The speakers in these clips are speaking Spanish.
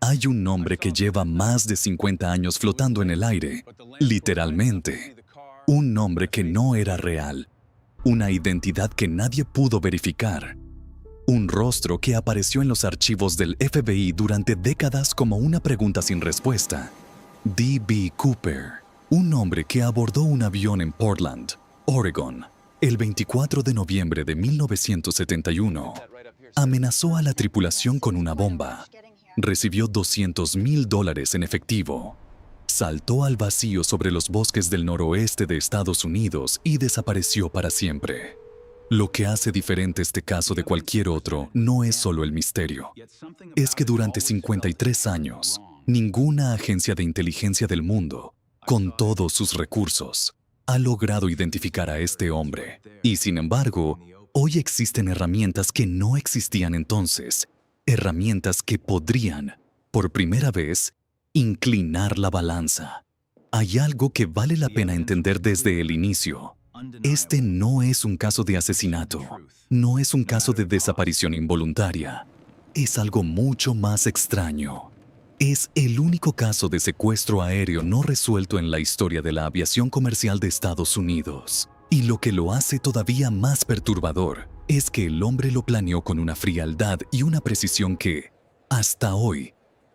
Hay un nombre que lleva más de 50 años flotando en el aire, literalmente. Un nombre que no era real. Una identidad que nadie pudo verificar. Un rostro que apareció en los archivos del FBI durante décadas como una pregunta sin respuesta. D.B. Cooper, un hombre que abordó un avión en Portland, Oregon, el 24 de noviembre de 1971. Amenazó a la tripulación con una bomba. Recibió $200,000 en efectivo. Saltó al vacío sobre los bosques del noroeste de Estados Unidos y desapareció para siempre. Lo que hace diferente este caso de cualquier otro no es solo el misterio. Es que durante 53 años, ninguna agencia de inteligencia del mundo, con todos sus recursos, ha logrado identificar a este hombre. Y sin embargo, hoy existen herramientas que no existían entonces. Herramientas que podrían, por primera vez, inclinar la balanza. Hay algo que vale la pena entender desde el inicio. Este no es un caso de asesinato, no es un caso de desaparición involuntaria. Es algo mucho más extraño. Es el único caso de secuestro aéreo no resuelto en la historia de la aviación comercial de Estados Unidos. Y lo que lo hace todavía más perturbador es que el hombre lo planeó con una frialdad y una precisión que, hasta hoy,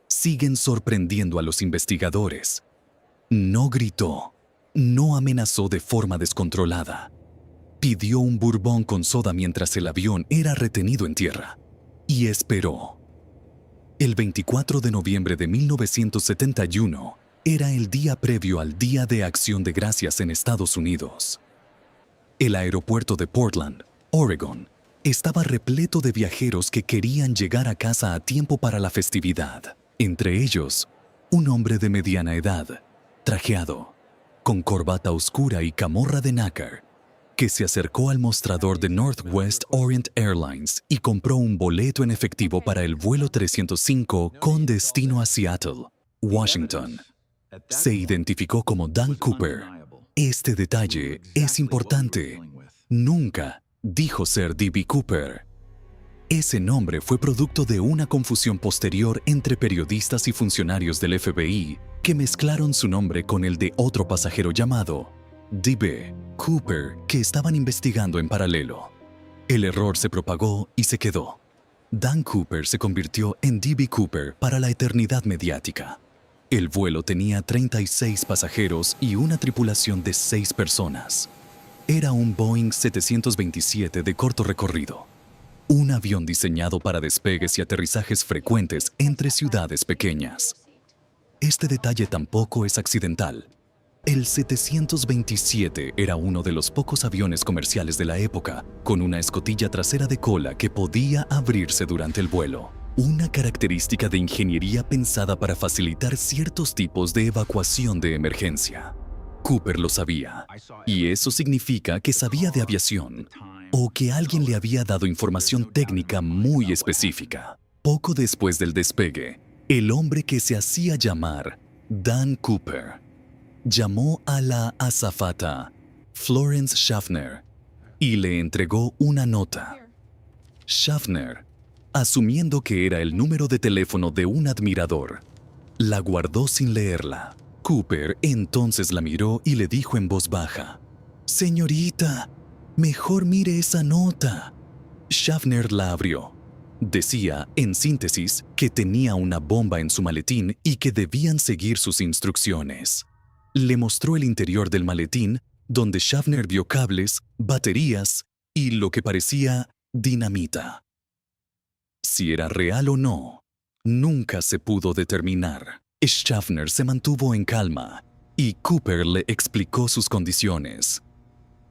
siguen sorprendiendo a los investigadores. No gritó, no amenazó de forma descontrolada. Pidió un bourbon con soda mientras el avión era retenido en tierra. Y esperó. El 24 de noviembre de 1971 era el día previo al Día de Acción de Gracias en Estados Unidos. El aeropuerto de Portland, Oregon, estaba repleto de viajeros que querían llegar a casa a tiempo para la festividad. Entre ellos, un hombre de mediana edad, trajeado, con corbata oscura y camorra de nácar, que se acercó al mostrador de Northwest Orient Airlines y compró un boleto en efectivo para el vuelo 305 con destino a Seattle, Washington. Se identificó como Dan Cooper. Este detalle es importante. Nunca dijo ser D.B. Cooper. Ese nombre fue producto de una confusión posterior entre periodistas y funcionarios del FBI que mezclaron su nombre con el de otro pasajero llamado D.B. Cooper que estaban investigando en paralelo. El error se propagó y se quedó. Dan Cooper se convirtió en D.B. Cooper para la eternidad mediática. El vuelo tenía 36 pasajeros y una tripulación de 6 personas. Era un Boeing 727 de corto recorrido. Un avión diseñado para despegues y aterrizajes frecuentes entre ciudades pequeñas. Este detalle tampoco es accidental. El 727 era uno de los pocos aviones comerciales de la época, con una escotilla trasera de cola que podía abrirse durante el vuelo. Una característica de ingeniería pensada para facilitar ciertos tipos de evacuación de emergencia. Cooper lo sabía, y eso significa que sabía de aviación, o que alguien le había dado información técnica muy específica. Poco después del despegue, el hombre que se hacía llamar Dan Cooper llamó a la azafata Florence Schaffner y le entregó una nota. Schaffner, asumiendo que era el número de teléfono de un admirador, la guardó sin leerla. Cooper entonces la miró y le dijo en voz baja: «Señorita, mejor mire esa nota». Schaffner la abrió. Decía, en síntesis, que tenía una bomba en su maletín y que debían seguir sus instrucciones. Le mostró el interior del maletín, donde Schaffner vio cables, baterías y lo que parecía dinamita. Si era real o no, nunca se pudo determinar. Schaffner se mantuvo en calma y Cooper le explicó sus condiciones.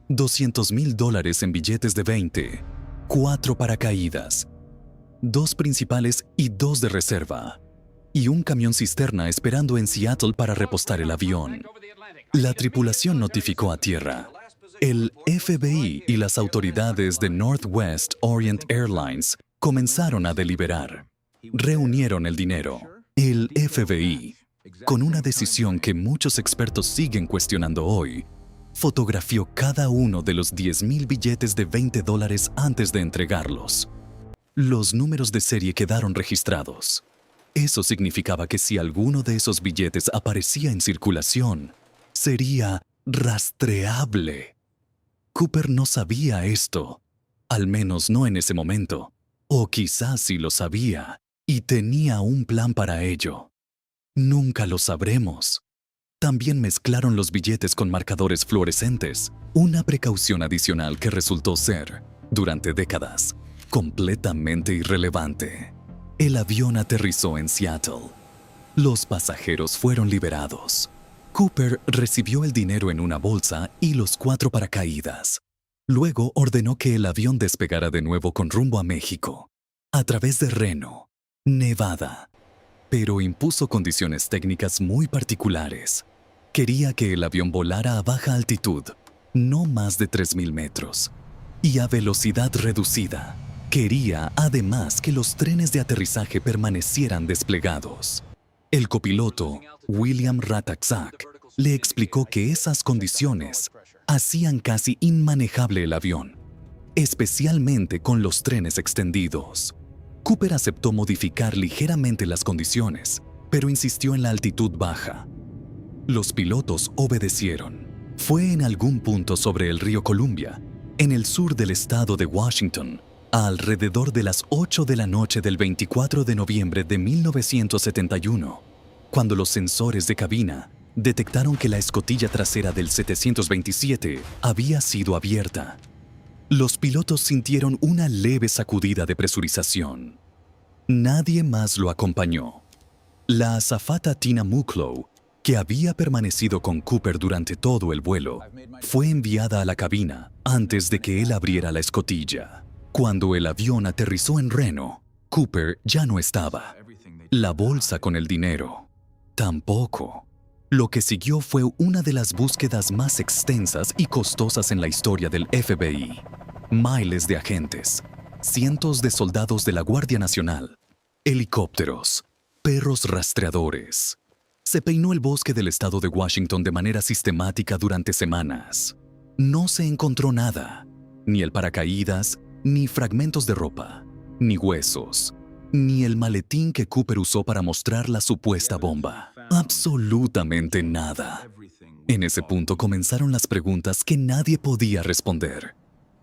$200,000 en billetes de 20, 4 paracaídas, 2 principales y 2 de reserva, y un camión cisterna esperando en Seattle para repostar el avión. La tripulación notificó a tierra. El FBI y las autoridades de Northwest Orient Airlines comenzaron a deliberar. Reunieron el dinero. El FBI, con una decisión que muchos expertos siguen cuestionando hoy, fotografió cada uno de los 10,000 billetes de $20 antes de entregarlos. Los números de serie quedaron registrados. Eso significaba que si alguno de esos billetes aparecía en circulación, sería rastreable. Cooper no sabía esto, al menos no en ese momento, o quizás sí lo sabía y tenía un plan para ello. Nunca lo sabremos. También mezclaron los billetes con marcadores fluorescentes, una precaución adicional que resultó ser, durante décadas, completamente irrelevante. El avión aterrizó en Seattle. Los pasajeros fueron liberados. Cooper recibió el dinero en una bolsa y los 4 paracaídas. Luego ordenó que el avión despegara de nuevo con rumbo a México, a través de Reno, Nevada. Pero impuso condiciones técnicas muy particulares. Quería que el avión volara a baja altitud, no más de 3,000 metros, y a velocidad reducida. Quería, además, que los trenes de aterrizaje permanecieran desplegados. El copiloto, William Ratajczak, le explicó que esas condiciones hacían casi inmanejable el avión, especialmente con los trenes extendidos. Cooper aceptó modificar ligeramente las condiciones, pero insistió en la altitud baja. Los pilotos obedecieron. Fue en algún punto sobre el río Columbia, en el sur del estado de Washington, a alrededor de las 8 de la noche del 24 de noviembre de 1971, cuando los sensores de cabina detectaron que la escotilla trasera del 727 había sido abierta. Los pilotos sintieron una leve sacudida de presurización. Nadie más lo acompañó. La azafata Tina Mucklow, que había permanecido con Cooper durante todo el vuelo, fue enviada a la cabina antes de que él abriera la escotilla. Cuando el avión aterrizó en Reno, Cooper ya no estaba. La bolsa con el dinero, tampoco. Lo que siguió fue una de las búsquedas más extensas y costosas en la historia del FBI. Miles de agentes, cientos de soldados de la Guardia Nacional, helicópteros, perros rastreadores. Se peinó el bosque del estado de Washington de manera sistemática durante semanas. No se encontró nada, ni el paracaídas, ni fragmentos de ropa, ni huesos, ni el maletín que Cooper usó para mostrar la supuesta bomba. Absolutamente nada. En ese punto comenzaron las preguntas que nadie podía responder.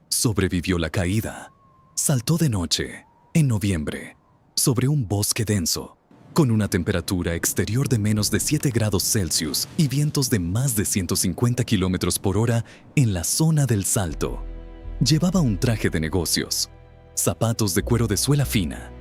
Sobrevivió la caída. Saltó de noche, en noviembre, sobre un bosque denso, con una temperatura exterior de menos de 7 grados Celsius y vientos de más de 150 kilómetros por hora en la zona del Salto. Llevaba un traje de negocios, zapatos de cuero de suela fina,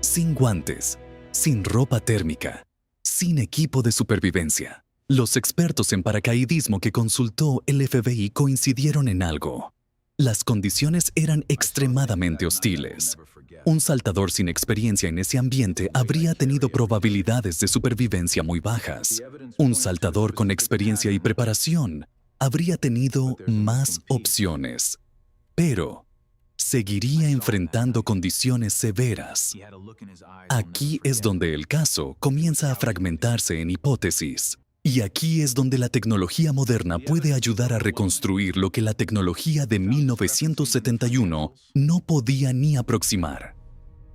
sin guantes, sin ropa térmica, sin equipo de supervivencia. Los expertos en paracaidismo que consultó el FBI coincidieron en algo. Las condiciones eran extremadamente hostiles. Un saltador sin experiencia en ese ambiente habría tenido probabilidades de supervivencia muy bajas. Un saltador con experiencia y preparación habría tenido más opciones, pero seguiría enfrentando condiciones severas. Aquí es donde el caso comienza a fragmentarse en hipótesis. Y aquí es donde la tecnología moderna puede ayudar a reconstruir lo que la tecnología de 1971 no podía ni aproximar.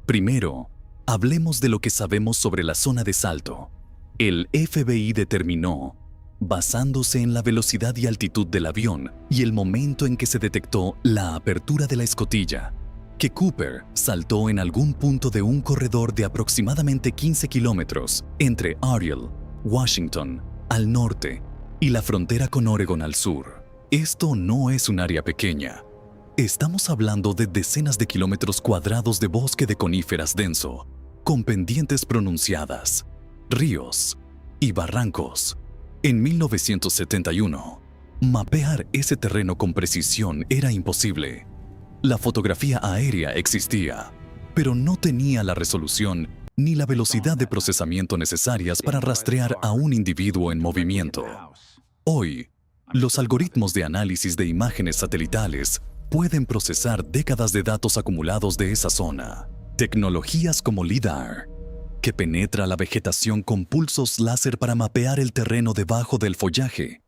Primero, hablemos de lo que sabemos sobre la zona de salto. El FBI determinó, basándose en la velocidad y altitud del avión y el momento en que se detectó la apertura de la escotilla, que Cooper saltó en algún punto de un corredor de aproximadamente 15 kilómetros entre Ariel, Washington, al norte, y la frontera con Oregon al sur. Esto no es un área pequeña. Estamos hablando de decenas de kilómetros cuadrados de bosque de coníferas denso, con pendientes pronunciadas, ríos y barrancos. En 1971, mapear ese terreno con precisión era imposible. La fotografía aérea existía, pero no tenía la resolución ni la velocidad de procesamiento necesarias para rastrear a un individuo en movimiento. Hoy, los algoritmos de análisis de imágenes satelitales pueden procesar décadas de datos acumulados de esa zona. Tecnologías como LIDAR, que penetra la vegetación con pulsos láser para mapear el terreno debajo del follaje,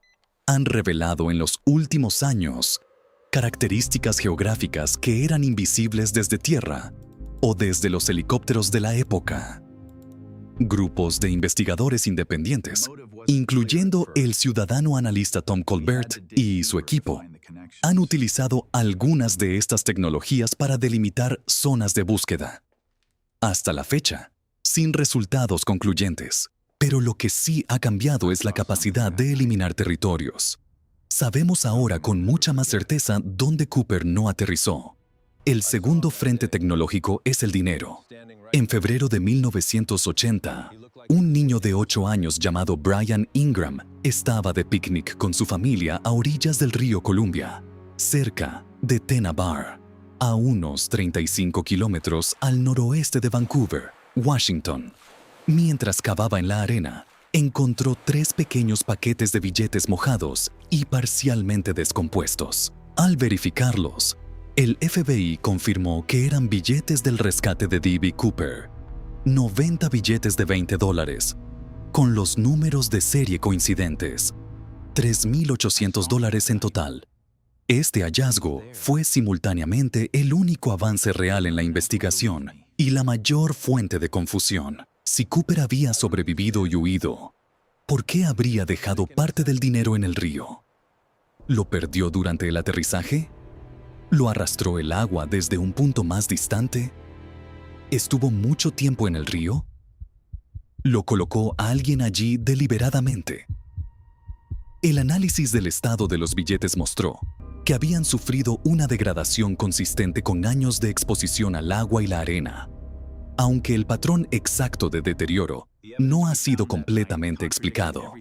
han revelado en los últimos años características geográficas que eran invisibles desde tierra o desde los helicópteros de la época. Grupos de investigadores independientes, incluyendo el ciudadano analista Tom Colbert y su equipo, han utilizado algunas de estas tecnologías para delimitar zonas de búsqueda. Hasta la fecha, sin resultados concluyentes. Pero lo que sí ha cambiado es la capacidad de eliminar territorios. Sabemos ahora con mucha más certeza dónde Cooper no aterrizó. El segundo frente tecnológico es el dinero. En febrero de 1980, un niño de 8 años llamado Brian Ingram estaba de picnic con su familia a orillas del río Columbia, cerca de Tena Bar, a unos 35 kilómetros al noroeste de Vancouver, Washington. Mientras cavaba en la arena, encontró 3 pequeños paquetes de billetes mojados y parcialmente descompuestos. Al verificarlos, el FBI confirmó que eran billetes del rescate de D.B. Cooper, 90 billetes de $20, con los números de serie coincidentes, $3,800 en total. Este hallazgo fue simultáneamente el único avance real en la investigación y la mayor fuente de confusión. Si Cooper había sobrevivido y huido, ¿por qué habría dejado parte del dinero en el río? ¿Lo perdió durante el aterrizaje? ¿Lo arrastró el agua desde un punto más distante? ¿Estuvo mucho tiempo en el río? ¿Lo colocó alguien allí deliberadamente? El análisis del estado de los billetes mostró que habían sufrido una degradación consistente con años de exposición al agua y la arena. Aunque el patrón exacto de deterioro no ha sido completamente explicado.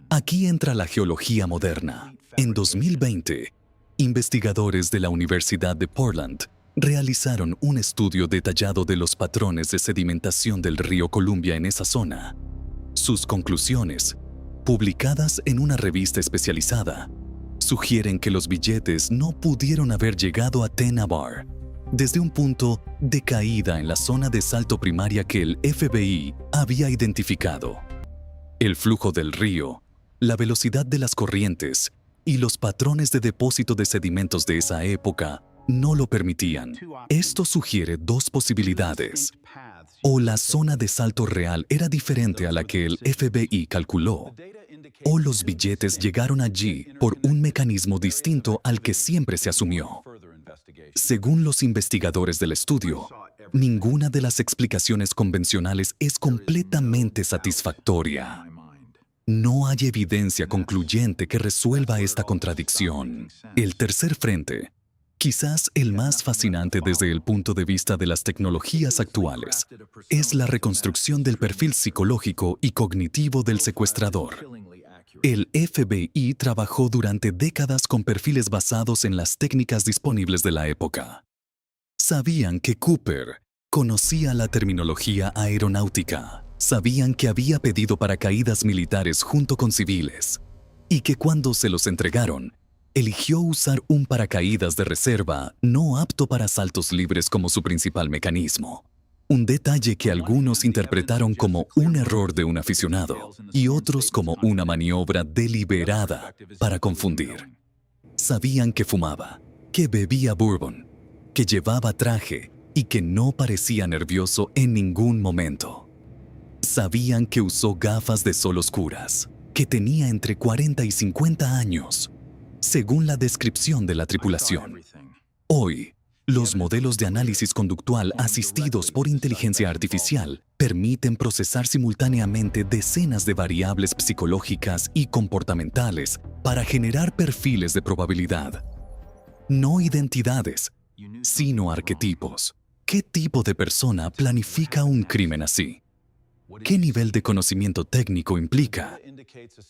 Aquí entra la geología moderna. En 2020, investigadores de la Universidad de Portland realizaron un estudio detallado de los patrones de sedimentación del río Columbia en esa zona. Sus conclusiones, publicadas en una revista especializada, sugieren que los billetes no pudieron haber llegado a Tena Bar desde un punto de caída en la zona de salto primaria que el FBI había identificado. El flujo del río, la velocidad de las corrientes y los patrones de depósito de sedimentos de esa época no lo permitían. Esto sugiere 2 posibilidades. O la zona de salto real era diferente a la que el FBI calculó, o los billetes llegaron allí por un mecanismo distinto al que siempre se asumió. Según los investigadores del estudio, ninguna de las explicaciones convencionales es completamente satisfactoria. No hay evidencia concluyente que resuelva esta contradicción. El tercer frente, quizás el más fascinante desde el punto de vista de las tecnologías actuales, es la reconstrucción del perfil psicológico y cognitivo del secuestrador. El FBI trabajó durante décadas con perfiles basados en las técnicas disponibles de la época. Sabían que Cooper conocía la terminología aeronáutica, sabían que había pedido paracaídas militares junto con civiles, y que cuando se los entregaron, eligió usar un paracaídas de reserva no apto para saltos libres como su principal mecanismo. Un detalle que algunos interpretaron como un error de un aficionado y otros como una maniobra deliberada para confundir. Sabían que fumaba, que bebía bourbon, que llevaba traje y que no parecía nervioso en ningún momento. Sabían que usó gafas de sol oscuras, que tenía entre 40 y 50 años, según la descripción de la tripulación. Hoy, los modelos de análisis conductual asistidos por inteligencia artificial permiten procesar simultáneamente decenas de variables psicológicas y comportamentales para generar perfiles de probabilidad. No identidades, sino arquetipos. ¿Qué tipo de persona planifica un crimen así? ¿Qué nivel de conocimiento técnico implica?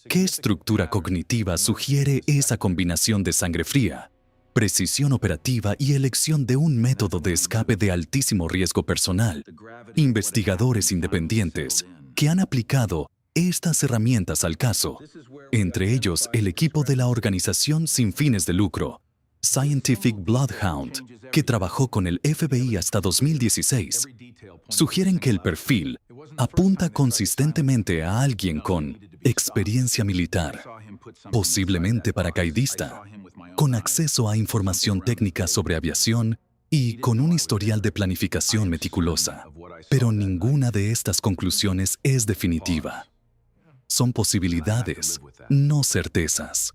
¿Qué estructura cognitiva sugiere esa combinación de sangre fría, precisión operativa y elección de un método de escape de altísimo riesgo personal? Investigadores independientes que han aplicado estas herramientas al caso, entre ellos el equipo de la organización sin fines de lucro, Scientific Bloodhound, que trabajó con el FBI hasta 2016, sugieren que el perfil apunta consistentemente a alguien con experiencia militar, posiblemente paracaidista, con acceso a información técnica sobre aviación y con un historial de planificación meticulosa. Pero ninguna de estas conclusiones es definitiva. Son posibilidades, no certezas.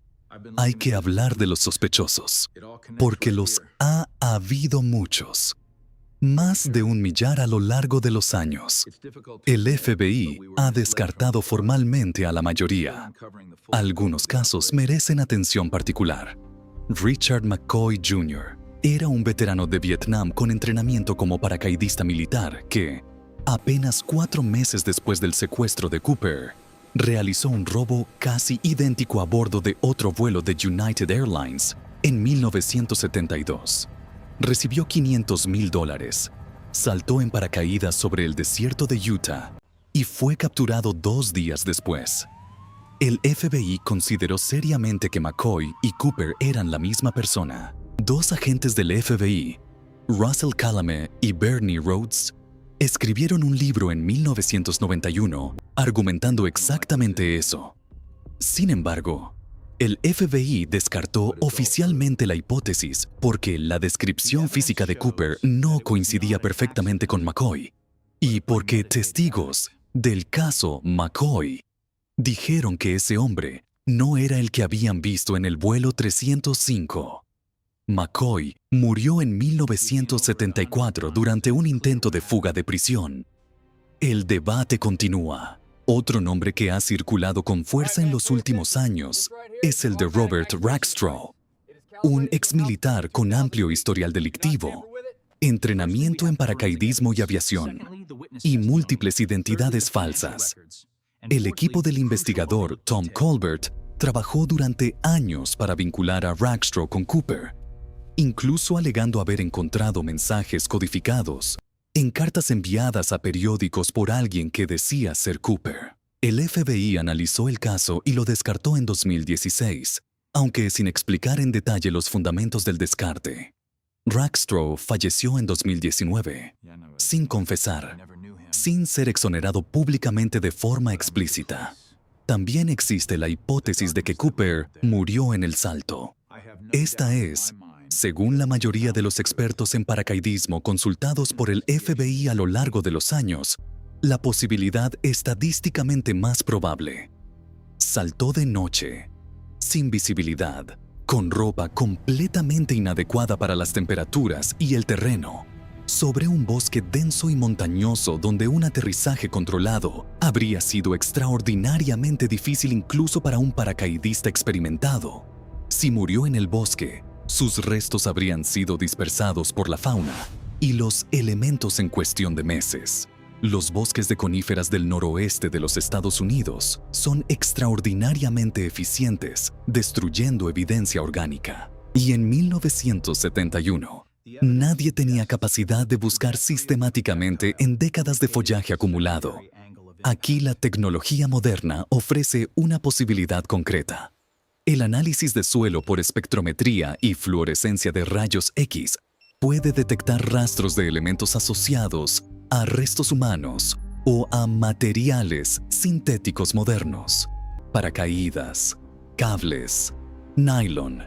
Hay que hablar de los sospechosos, porque los ha habido muchos. Más de 1 millar a lo largo de los años. El FBI ha descartado formalmente a la mayoría. Algunos casos merecen atención particular. Richard McCoy Jr. era un veterano de Vietnam con entrenamiento como paracaidista militar que, apenas 4 meses después del secuestro de Cooper, realizó un robo casi idéntico a bordo de otro vuelo de United Airlines en 1972. Recibió $500,000, saltó en paracaídas sobre el desierto de Utah y fue capturado 2 días después. El FBI consideró seriamente que McCoy y Cooper eran la misma persona. 2 agentes del FBI, Russell Calame y Bernie Rhodes, escribieron un libro en 1991 argumentando exactamente eso. Sin embargo, el FBI descartó oficialmente la hipótesis porque la descripción física de Cooper no coincidía perfectamente con McCoy y porque testigos del caso McCoy dijeron que ese hombre no era el que habían visto en el vuelo 305. McCoy murió en 1974 durante un intento de fuga de prisión. El debate continúa. Otro nombre que ha circulado con fuerza en los últimos años es el de Robert Rackstraw, un exmilitar con amplio historial delictivo, entrenamiento en paracaidismo y aviación, y múltiples identidades falsas. El equipo del investigador Tom Colbert trabajó durante años para vincular a Rackstraw con Cooper, incluso alegando haber encontrado mensajes codificados en cartas enviadas a periódicos por alguien que decía ser Cooper. El FBI analizó el caso y lo descartó en 2016, aunque sin explicar en detalle los fundamentos del descarte. Rackstraw falleció en 2019, sin confesar, sin ser exonerado públicamente de forma explícita. También existe la hipótesis de que Cooper murió en el salto. Esta es, según la mayoría de los expertos en paracaidismo consultados por el FBI a lo largo de los años, la posibilidad estadísticamente más probable. Saltó de noche, sin visibilidad, con ropa completamente inadecuada para las temperaturas y el terreno, sobre un bosque denso y montañoso donde un aterrizaje controlado habría sido extraordinariamente difícil incluso para un paracaidista experimentado. Si murió en el bosque, sus restos habrían sido dispersados por la fauna y los elementos en cuestión de meses. Los bosques de coníferas del noroeste de los Estados Unidos son extraordinariamente eficientes, destruyendo evidencia orgánica. Y en 1971, nadie tenía capacidad de buscar sistemáticamente en décadas de follaje acumulado. Aquí la tecnología moderna ofrece una posibilidad concreta. El análisis de suelo por espectrometría y fluorescencia de rayos X puede detectar rastros de elementos asociados a restos humanos o a materiales sintéticos modernos, paracaídas, cables, nylon,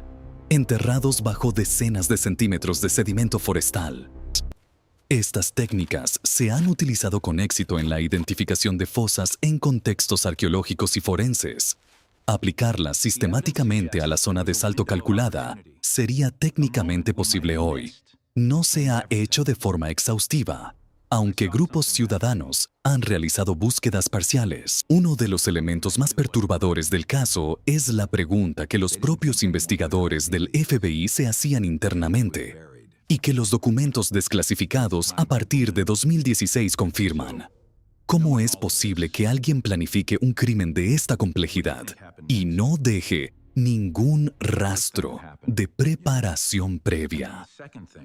enterrados bajo decenas de centímetros de sedimento forestal. Estas técnicas se han utilizado con éxito en la identificación de fosas en contextos arqueológicos y forenses. Aplicarlas sistemáticamente a la zona de salto calculada sería técnicamente posible hoy. No se ha hecho de forma exhaustiva, aunque grupos ciudadanos han realizado búsquedas parciales. Uno de los elementos más perturbadores del caso es la pregunta que los propios investigadores del FBI se hacían internamente y que los documentos desclasificados a partir de 2016 confirman. ¿Cómo es posible que alguien planifique un crimen de esta complejidad y no deje ningún rastro de preparación previa?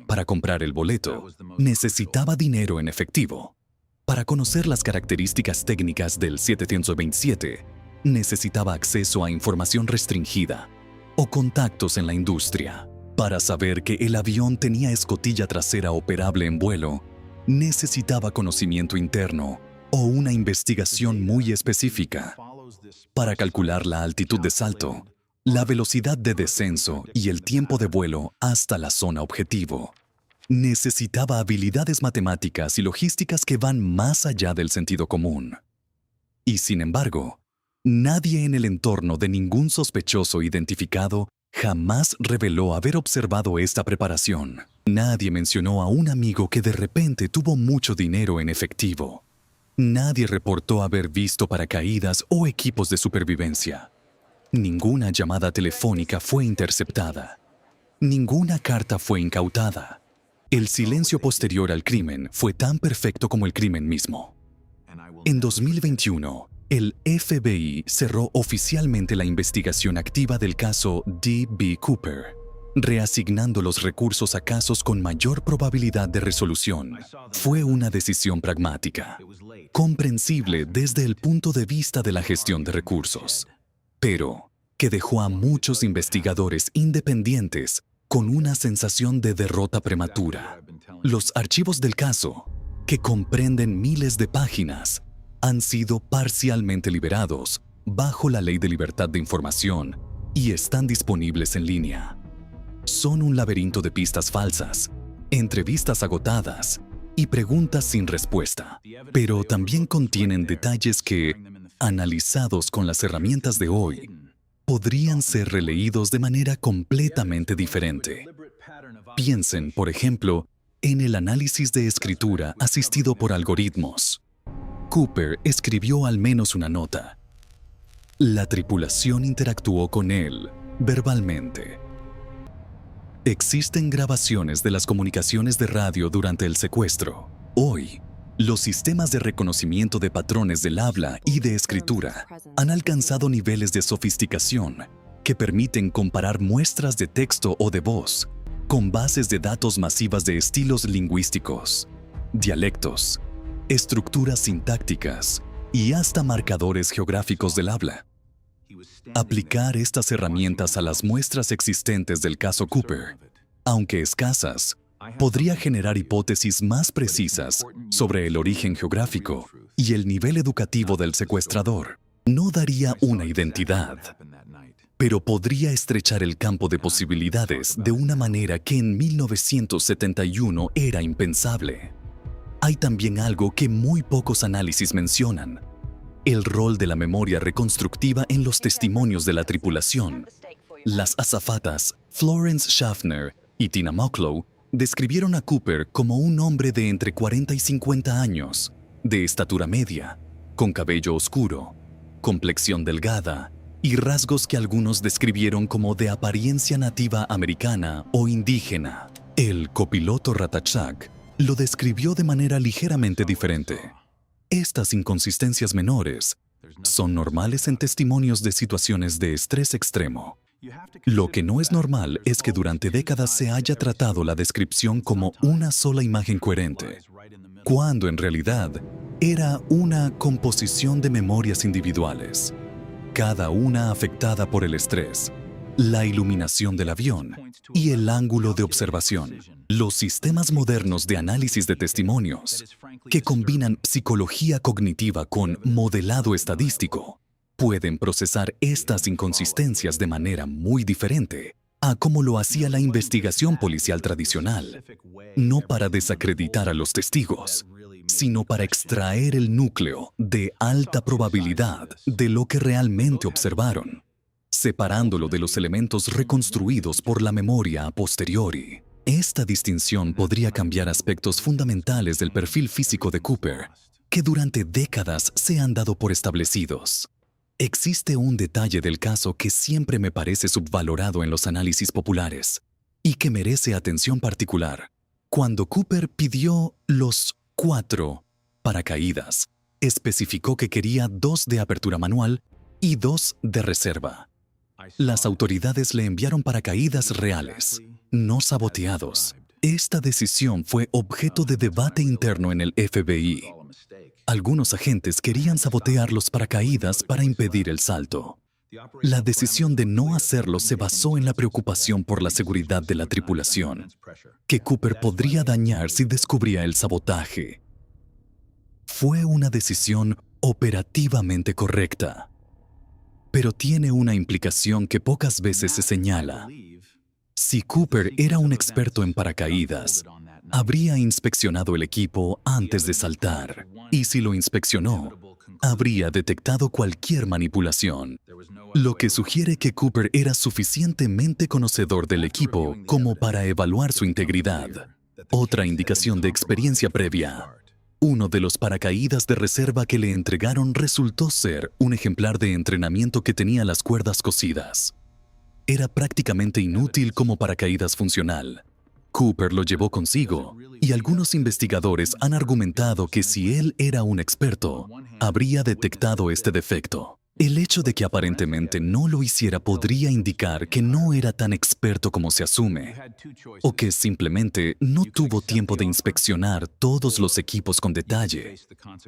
Para comprar el boleto, necesitaba dinero en efectivo. Para conocer las características técnicas del 727, necesitaba acceso a información restringida o contactos en la industria. Para saber que el avión tenía escotilla trasera operable en vuelo, necesitaba conocimiento interno o una investigación muy específica. Para calcular la altitud de salto, la velocidad de descenso y el tiempo de vuelo hasta la zona objetivo, necesitaba habilidades matemáticas y logísticas que van más allá del sentido común. Y sin embargo, nadie en el entorno de ningún sospechoso identificado jamás reveló haber observado esta preparación. Nadie mencionó a un amigo que de repente tuvo mucho dinero en efectivo. Nadie reportó haber visto paracaídas o equipos de supervivencia. Ninguna llamada telefónica fue interceptada. Ninguna carta fue incautada. El silencio posterior al crimen fue tan perfecto como el crimen mismo. En 2021, el FBI cerró oficialmente la investigación activa del caso D.B. Cooper, reasignando los recursos a casos con mayor probabilidad de resolución. Fue una decisión pragmática, comprensible desde el punto de vista de la gestión de recursos, pero que dejó a muchos investigadores independientes con una sensación de derrota prematura. Los archivos del caso, que comprenden miles de páginas, han sido parcialmente liberados bajo la Ley de Libertad de Información y están disponibles en línea. Son un laberinto de pistas falsas, entrevistas agotadas y preguntas sin respuesta, pero también contienen detalles que, analizados con las herramientas de hoy, podrían ser releídos de manera completamente diferente. Piensen, por ejemplo, en el análisis de escritura asistido por algoritmos. Cooper escribió al menos una nota. La tripulación interactuó con él verbalmente. Existen grabaciones de las comunicaciones de radio durante el secuestro. Hoy, los sistemas de reconocimiento de patrones del habla y de escritura han alcanzado niveles de sofisticación que permiten comparar muestras de texto o de voz con bases de datos masivas de estilos lingüísticos, dialectos, estructuras sintácticas y hasta marcadores geográficos del habla. Aplicar estas herramientas a las muestras existentes del caso Cooper, aunque escasas, podría generar hipótesis más precisas sobre el origen geográfico y el nivel educativo del secuestrador. No daría una identidad, pero podría estrechar el campo de posibilidades de una manera que en 1971 era impensable. Hay también algo que muy pocos análisis mencionan: el rol de la memoria reconstructiva en los testimonios de la tripulación. Las azafatas Florence Schaffner y Tina Mucklow describieron a Cooper como un hombre de entre 40 y 50 años, de estatura media, con cabello oscuro, complexión delgada y rasgos que algunos describieron como de apariencia nativa americana o indígena. El copiloto Ratajczak lo describió de manera ligeramente diferente. Estas inconsistencias menores son normales en testimonios de situaciones de estrés extremo. Lo que no es normal es que durante décadas se haya tratado la descripción como una sola imagen coherente, cuando en realidad era una composición de memorias individuales, cada una afectada por el estrés, la iluminación del avión y el ángulo de observación. Los sistemas modernos de análisis de testimonios, que combinan psicología cognitiva con modelado estadístico, pueden procesar estas inconsistencias de manera muy diferente a como lo hacía la investigación policial tradicional, no para desacreditar a los testigos, sino para extraer el núcleo de alta probabilidad de lo que realmente observaron, separándolo de los elementos reconstruidos por la memoria a posteriori. Esta distinción podría cambiar aspectos fundamentales del perfil físico de Cooper, que durante décadas se han dado por establecidos. Existe un detalle del caso que siempre me parece subvalorado en los análisis populares y que merece atención particular. Cuando Cooper pidió los 4 paracaídas, especificó que quería 2 de apertura manual y 2 de reserva. Las autoridades le enviaron paracaídas reales, no saboteados. Esta decisión fue objeto de debate interno en el FBI. Algunos agentes querían sabotear los paracaídas para impedir el salto. La decisión de no hacerlo se basó en la preocupación por la seguridad de la tripulación, que Cooper podría dañar si descubría el sabotaje. Fue una decisión operativamente correcta, pero tiene una implicación que pocas veces se señala. Si Cooper era un experto en paracaídas, Habría inspeccionado el equipo antes de saltar, y si lo inspeccionó, habría detectado cualquier manipulación, lo que sugiere que Cooper era suficientemente conocedor del equipo como para evaluar su integridad. Otra indicación de experiencia previa. Uno de los paracaídas de reserva que le entregaron resultó ser un ejemplar de entrenamiento que tenía las cuerdas cosidas. Era prácticamente inútil como paracaídas funcional. Cooper lo llevó consigo, y algunos investigadores han argumentado que si él era un experto, habría detectado este defecto. El hecho de que aparentemente no lo hiciera podría indicar que no era tan experto como se asume, o que simplemente no tuvo tiempo de inspeccionar todos los equipos con detalle,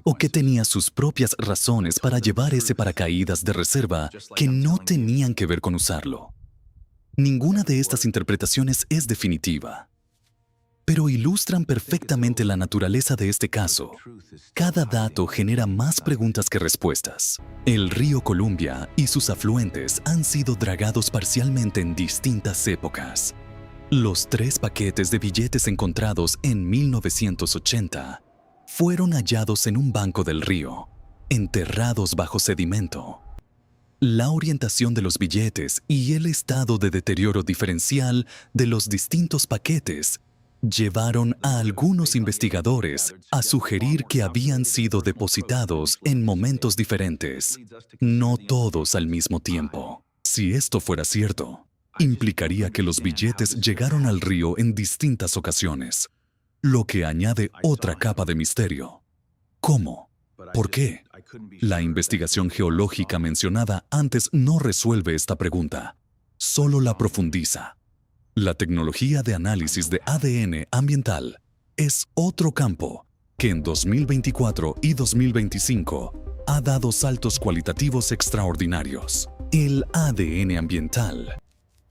o que tenía sus propias razones para llevar ese paracaídas de reserva que no tenían que ver con usarlo. Ninguna de estas interpretaciones es definitiva, pero ilustran perfectamente la naturaleza de este caso. Cada dato genera más preguntas que respuestas. El río Columbia y sus afluentes han sido dragados parcialmente en distintas épocas. Los 3 paquetes de billetes encontrados en 1980 fueron hallados en un banco del río, enterrados bajo sedimento. La orientación de los billetes y el estado de deterioro diferencial de los distintos paquetes llevaron a algunos investigadores a sugerir que habían sido depositados en momentos diferentes, no todos al mismo tiempo. Si esto fuera cierto, implicaría que los billetes llegaron al río en distintas ocasiones, lo que añade otra capa de misterio. ¿Cómo? ¿Por qué? La investigación geológica mencionada antes no resuelve esta pregunta, solo la profundiza. La tecnología de análisis de ADN ambiental es otro campo que en 2024 y 2025 ha dado saltos cualitativos extraordinarios. El ADN ambiental.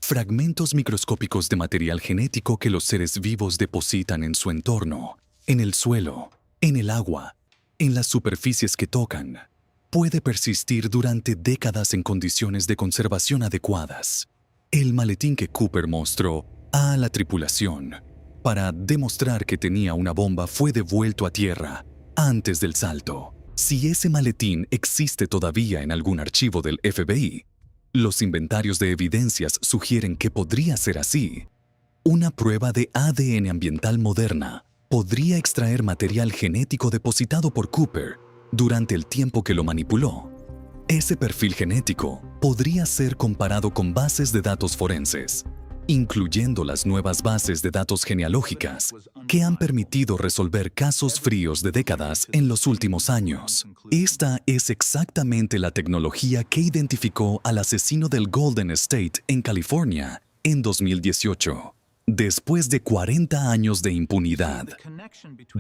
Fragmentos microscópicos de material genético que los seres vivos depositan en su entorno, en el suelo, en el agua, en las superficies que tocan, puede persistir durante décadas en condiciones de conservación adecuadas. El maletín que Cooper mostró a la tripulación para demostrar que tenía una bomba fue devuelto a tierra antes del salto. Si ese maletín existe todavía en algún archivo del FBI, los inventarios de evidencias sugieren que podría ser así. Una prueba de ADN ambiental moderna podría extraer material genético depositado por Cooper durante el tiempo que lo manipuló. Ese perfil genético podría ser comparado con bases de datos forenses, incluyendo las nuevas bases de datos genealógicas que han permitido resolver casos fríos de décadas en los últimos años. Esta es exactamente la tecnología que identificó al asesino del Golden State en California en 2018. Después de 40 años de impunidad,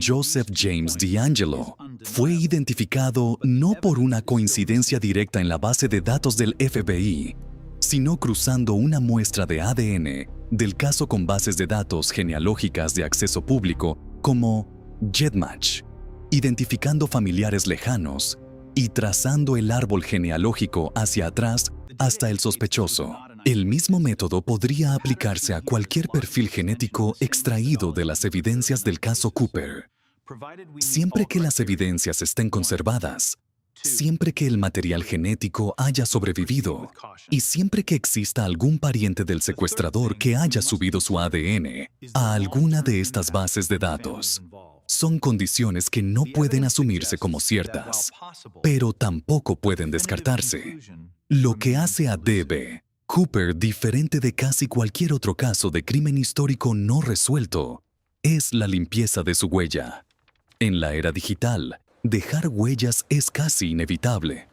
Joseph James DeAngelo fue identificado no por una coincidencia directa en la base de datos del FBI, sino cruzando una muestra de ADN del caso con bases de datos genealógicas de acceso público como GEDmatch, identificando familiares lejanos y trazando el árbol genealógico hacia atrás hasta el sospechoso. El mismo método podría aplicarse a cualquier perfil genético extraído de las evidencias del caso Cooper. Siempre que las evidencias estén conservadas, siempre que el material genético haya sobrevivido y siempre que exista algún pariente del secuestrador que haya subido su ADN a alguna de estas bases de datos, son condiciones que no pueden asumirse como ciertas, pero tampoco pueden descartarse. Lo que hace a D.B. Cooper diferente de casi cualquier otro caso de crimen histórico no resuelto es la limpieza de su huella. En la era digital, dejar huellas es casi inevitable,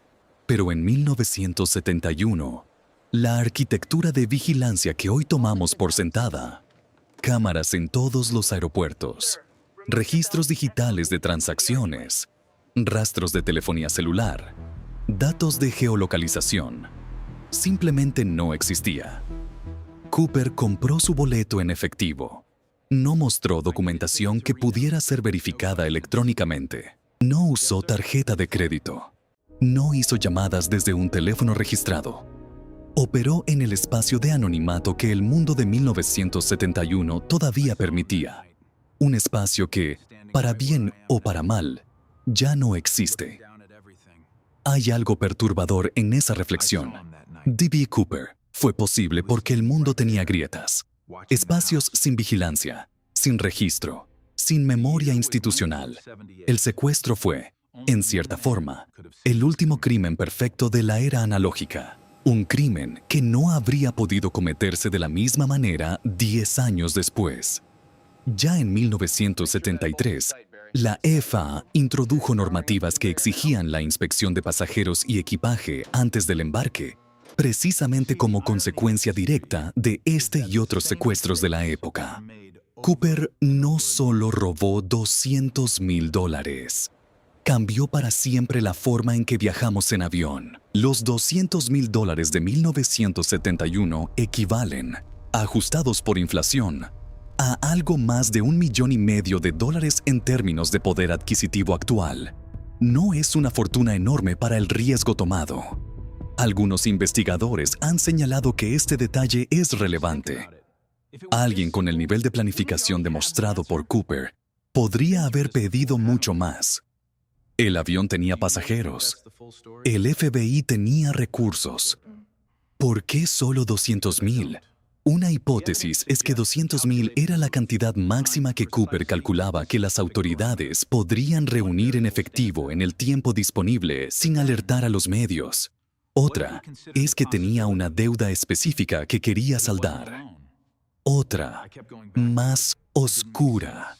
pero en 1971, la arquitectura de vigilancia que hoy tomamos por sentada, cámaras en todos los aeropuertos, registros digitales de transacciones, rastros de telefonía celular, datos de geolocalización, simplemente no existía. Cooper compró su boleto en efectivo. No mostró documentación que pudiera ser verificada electrónicamente. No usó tarjeta de crédito. No hizo llamadas desde un teléfono registrado. Operó en el espacio de anonimato que el mundo de 1971 todavía permitía. Un espacio que, para bien o para mal, ya no existe. Hay algo perturbador en esa reflexión. D.B. Cooper fue posible porque el mundo tenía grietas, espacios sin vigilancia, sin registro, sin memoria institucional. El secuestro fue, en cierta forma, el último crimen perfecto de la era analógica. Un crimen que no habría podido cometerse de la misma manera 10 años después. Ya en 1973, la FAA introdujo normativas que exigían la inspección de pasajeros y equipaje antes del embarque, precisamente como consecuencia directa de este y otros secuestros de la época. Cooper no solo robó $200,000, cambió para siempre la forma en que viajamos en avión. Los $200,000 de 1971 equivalen, ajustados por inflación, a algo más de $1,500,000 en términos de poder adquisitivo actual. No es una fortuna enorme para el riesgo tomado. Algunos investigadores han señalado que este detalle es relevante. Alguien con el nivel de planificación demostrado por Cooper podría haber pedido mucho más. El avión tenía pasajeros. El FBI tenía recursos. ¿Por qué solo 200,000? Una hipótesis es que 200,000 era la cantidad máxima que Cooper calculaba que las autoridades podrían reunir en efectivo en el tiempo disponible sin alertar a los medios. Otra es que tenía una deuda específica que quería saldar. Otra, más oscura,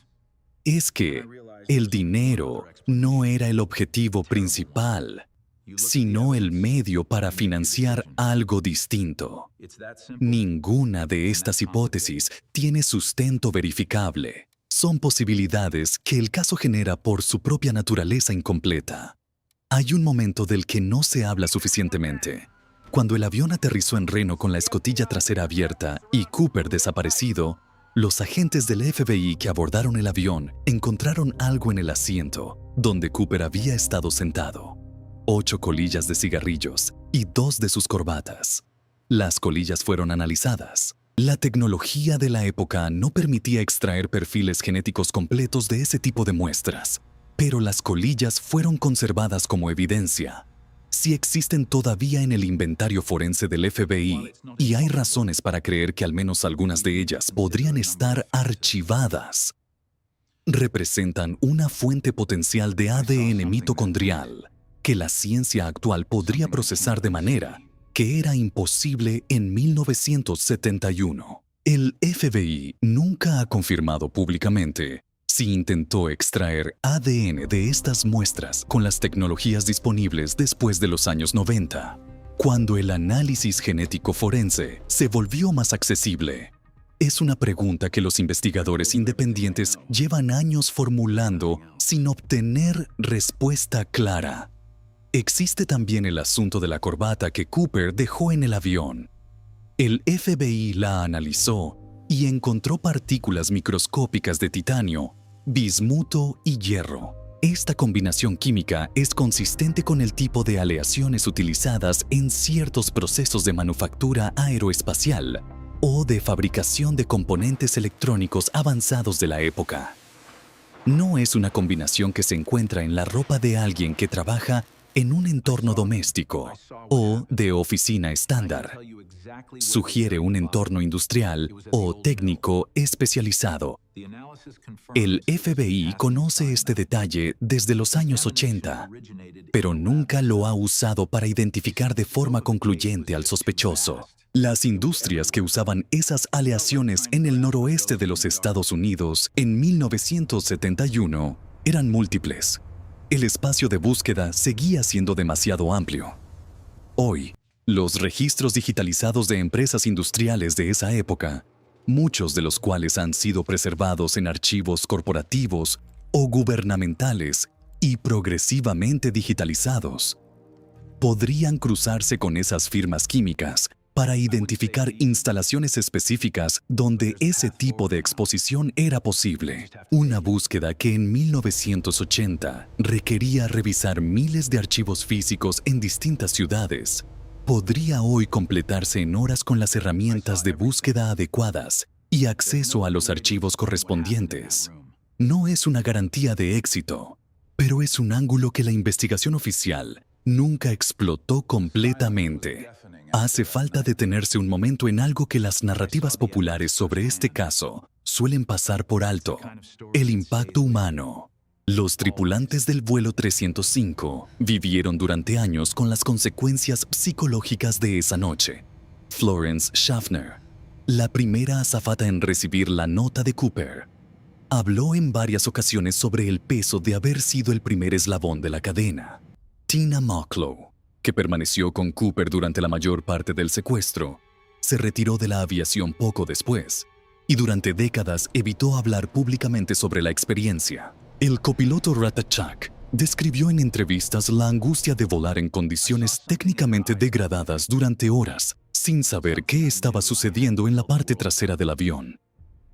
es que el dinero no era el objetivo principal, sino el medio para financiar algo distinto. Ninguna de estas hipótesis tiene sustento verificable. Son posibilidades que el caso genera por su propia naturaleza incompleta. Hay un momento del que no se habla suficientemente. Cuando el avión aterrizó en Reno con la escotilla trasera abierta y Cooper desaparecido, los agentes del FBI que abordaron el avión encontraron algo en el asiento donde Cooper había estado sentado. 8 colillas de cigarrillos y 2 de sus corbatas. Las colillas fueron analizadas. La tecnología de la época no permitía extraer perfiles genéticos completos de ese tipo de muestras, pero las colillas fueron conservadas como evidencia. Si existen todavía en el inventario forense del FBI, y hay razones para creer que al menos algunas de ellas podrían estar archivadas, representan una fuente potencial de ADN mitocondrial que la ciencia actual podría procesar de manera que era imposible en 1971. El FBI nunca ha confirmado públicamente si intentó extraer ADN de estas muestras con las tecnologías disponibles después de los años 90, cuando el análisis genético forense se volvió más accesible. Es una pregunta que los investigadores independientes llevan años formulando sin obtener respuesta clara. Existe también el asunto de la corbata que Cooper dejó en el avión. El FBI la analizó y encontró partículas microscópicas de titanio, bismuto y hierro. Esta combinación química es consistente con el tipo de aleaciones utilizadas en ciertos procesos de manufactura aeroespacial o de fabricación de componentes electrónicos avanzados de la época. No es una combinación que se encuentra en la ropa de alguien que trabaja en un entorno doméstico o de oficina estándar. Sugiere un entorno industrial o técnico especializado. El FBI conoce este detalle desde los años 80, pero nunca lo ha usado para identificar de forma concluyente al sospechoso. Las industrias que usaban esas aleaciones en el noroeste de los Estados Unidos en 1971 eran múltiples. El espacio de búsqueda seguía siendo demasiado amplio. Hoy, los registros digitalizados de empresas industriales de esa época, muchos de los cuales han sido preservados en archivos corporativos o gubernamentales y progresivamente digitalizados, podrían cruzarse con esas firmas químicas para identificar instalaciones específicas donde ese tipo de exposición era posible. Una búsqueda que en 1980 requería revisar miles de archivos físicos en distintas ciudades, podría hoy completarse en horas con las herramientas de búsqueda adecuadas y acceso a los archivos correspondientes. No es una garantía de éxito, pero es un ángulo que la investigación oficial nunca explotó completamente. Hace falta detenerse un momento en algo que las narrativas populares sobre este caso suelen pasar por alto: el impacto humano. Los tripulantes del vuelo 305 vivieron durante años con las consecuencias psicológicas de esa noche. Florence Schaffner, la primera azafata en recibir la nota de Cooper, habló en varias ocasiones sobre el peso de haber sido el primer eslabón de la cadena. Tina Mucklow, que permaneció con Cooper durante la mayor parte del secuestro, se retiró de la aviación poco después y durante décadas evitó hablar públicamente sobre la experiencia. El copiloto Ratachak describió en entrevistas la angustia de volar en condiciones técnicamente degradadas durante horas, sin saber qué estaba sucediendo en la parte trasera del avión.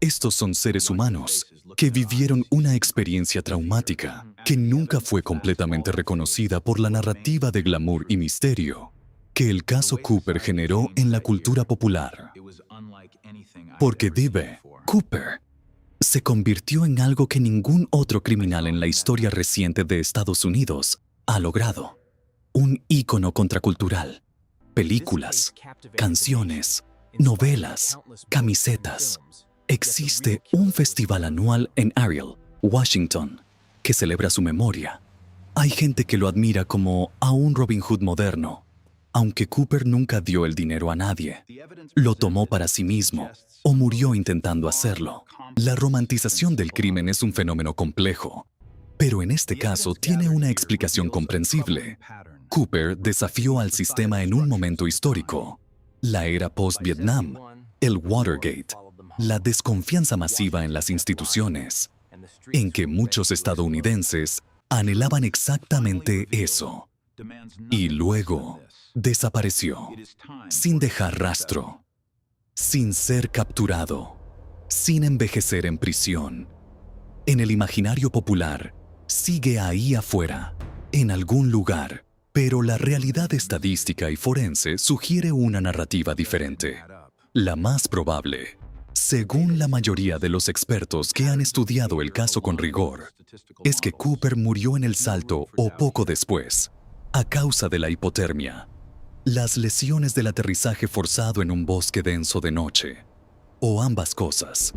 Estos son seres humanos que vivieron una experiencia traumática que nunca fue completamente reconocida por la narrativa de glamour y misterio que el caso Cooper generó en la cultura popular. Porque Debe Cooper se convirtió en algo que ningún otro criminal en la historia reciente de Estados Unidos ha logrado: un ícono contracultural. Películas, canciones, novelas, camisetas. Existe un festival anual en Ariel, Washington, que celebra su memoria. Hay gente que lo admira como a un Robin Hood moderno. Aunque Cooper nunca dio el dinero a nadie, lo tomó para sí mismo o murió intentando hacerlo. La romantización del crimen es un fenómeno complejo, pero en este caso tiene una explicación comprensible. Cooper desafió al sistema en un momento histórico: la era post-Vietnam, el Watergate, la desconfianza masiva en las instituciones, en que muchos estadounidenses anhelaban exactamente eso. Y luego desapareció, sin dejar rastro, sin ser capturado, sin envejecer en prisión. En el imaginario popular, sigue ahí afuera, en algún lugar, pero la realidad estadística y forense sugiere una narrativa diferente. La más probable, según la mayoría de los expertos que han estudiado el caso con rigor, es que Cooper murió en el salto o poco después, a causa de la hipotermia, las lesiones del aterrizaje forzado en un bosque denso de noche, o ambas cosas.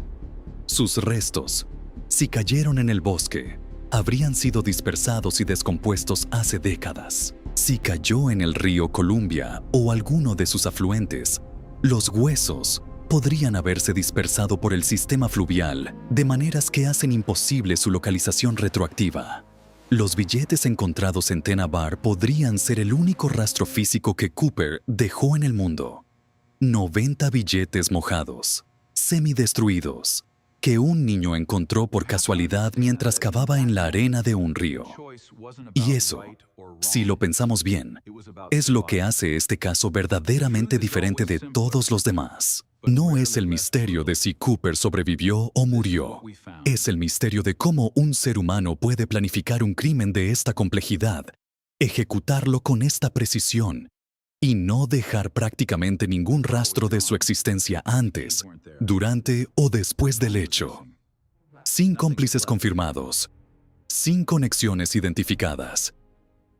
Sus restos, si cayeron en el bosque, habrían sido dispersados y descompuestos hace décadas. Si cayó en el río Columbia o alguno de sus afluentes, los huesos podrían haberse dispersado por el sistema fluvial de maneras que hacen imposible su localización retroactiva. Los billetes encontrados en Tena Bar podrían ser el único rastro físico que Cooper dejó en el mundo. 90 billetes mojados, semidestruidos, que un niño encontró por casualidad mientras cavaba en la arena de un río. Y eso, si lo pensamos bien, es lo que hace este caso verdaderamente diferente de todos los demás. No es el misterio de si Cooper sobrevivió o murió. Es el misterio de cómo un ser humano puede planificar un crimen de esta complejidad, ejecutarlo con esta precisión y no dejar prácticamente ningún rastro de su existencia antes, durante o después del hecho. Sin cómplices confirmados, sin conexiones identificadas,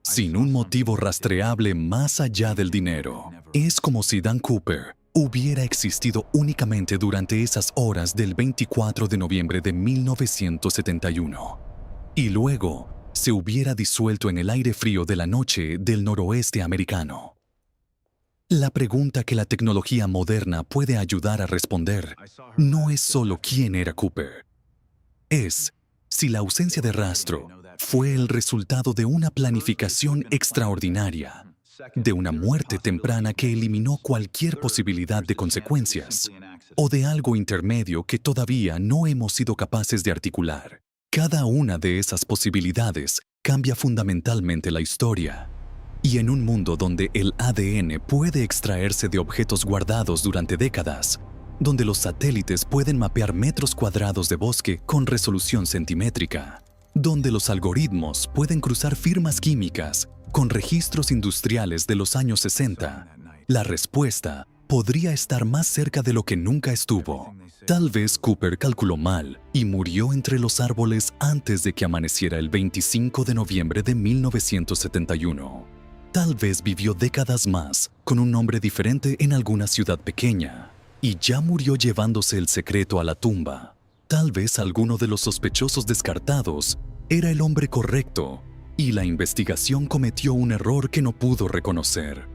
sin un motivo rastreable más allá del dinero. Es como si Dan Cooper hubiera existido únicamente durante esas horas del 24 de noviembre de 1971 y luego se hubiera disuelto en el aire frío de la noche del noroeste americano. La pregunta que la tecnología moderna puede ayudar a responder no es solo quién era Cooper. Es si la ausencia de rastro fue el resultado de una planificación extraordinaria, de una muerte temprana que eliminó cualquier posibilidad de consecuencias, o de algo intermedio que todavía no hemos sido capaces de articular. Cada una de esas posibilidades cambia fundamentalmente la historia. Y en un mundo donde el ADN puede extraerse de objetos guardados durante décadas, donde los satélites pueden mapear metros cuadrados de bosque con resolución centimétrica, donde los algoritmos pueden cruzar firmas químicas con registros industriales de los años 60, la respuesta podría estar más cerca de lo que nunca estuvo. Tal vez Cooper calculó mal y murió entre los árboles antes de que amaneciera el 25 de noviembre de 1971. Tal vez vivió décadas más con un nombre diferente en alguna ciudad pequeña y ya murió llevándose el secreto a la tumba. Tal vez alguno de los sospechosos descartados era el hombre correcto y la investigación cometió un error que no pudo reconocer.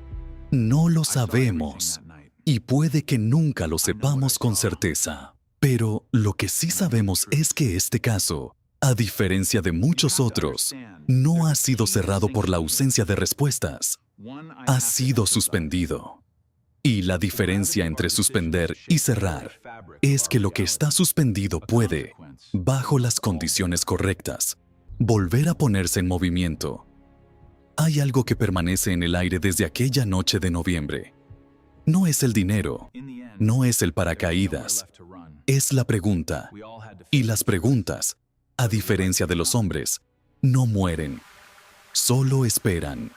No lo sabemos y puede que nunca lo sepamos con certeza. Pero lo que sí sabemos es que este caso, a diferencia de muchos otros, no ha sido cerrado por la ausencia de respuestas. Ha sido suspendido. Y la diferencia entre suspender y cerrar es que lo que está suspendido puede, bajo las condiciones correctas, volver a ponerse en movimiento. Hay algo que permanece en el aire desde aquella noche de noviembre. No es el dinero, no es el paracaídas, es la pregunta. Y las preguntas, a diferencia de los hombres, no mueren, solo esperan.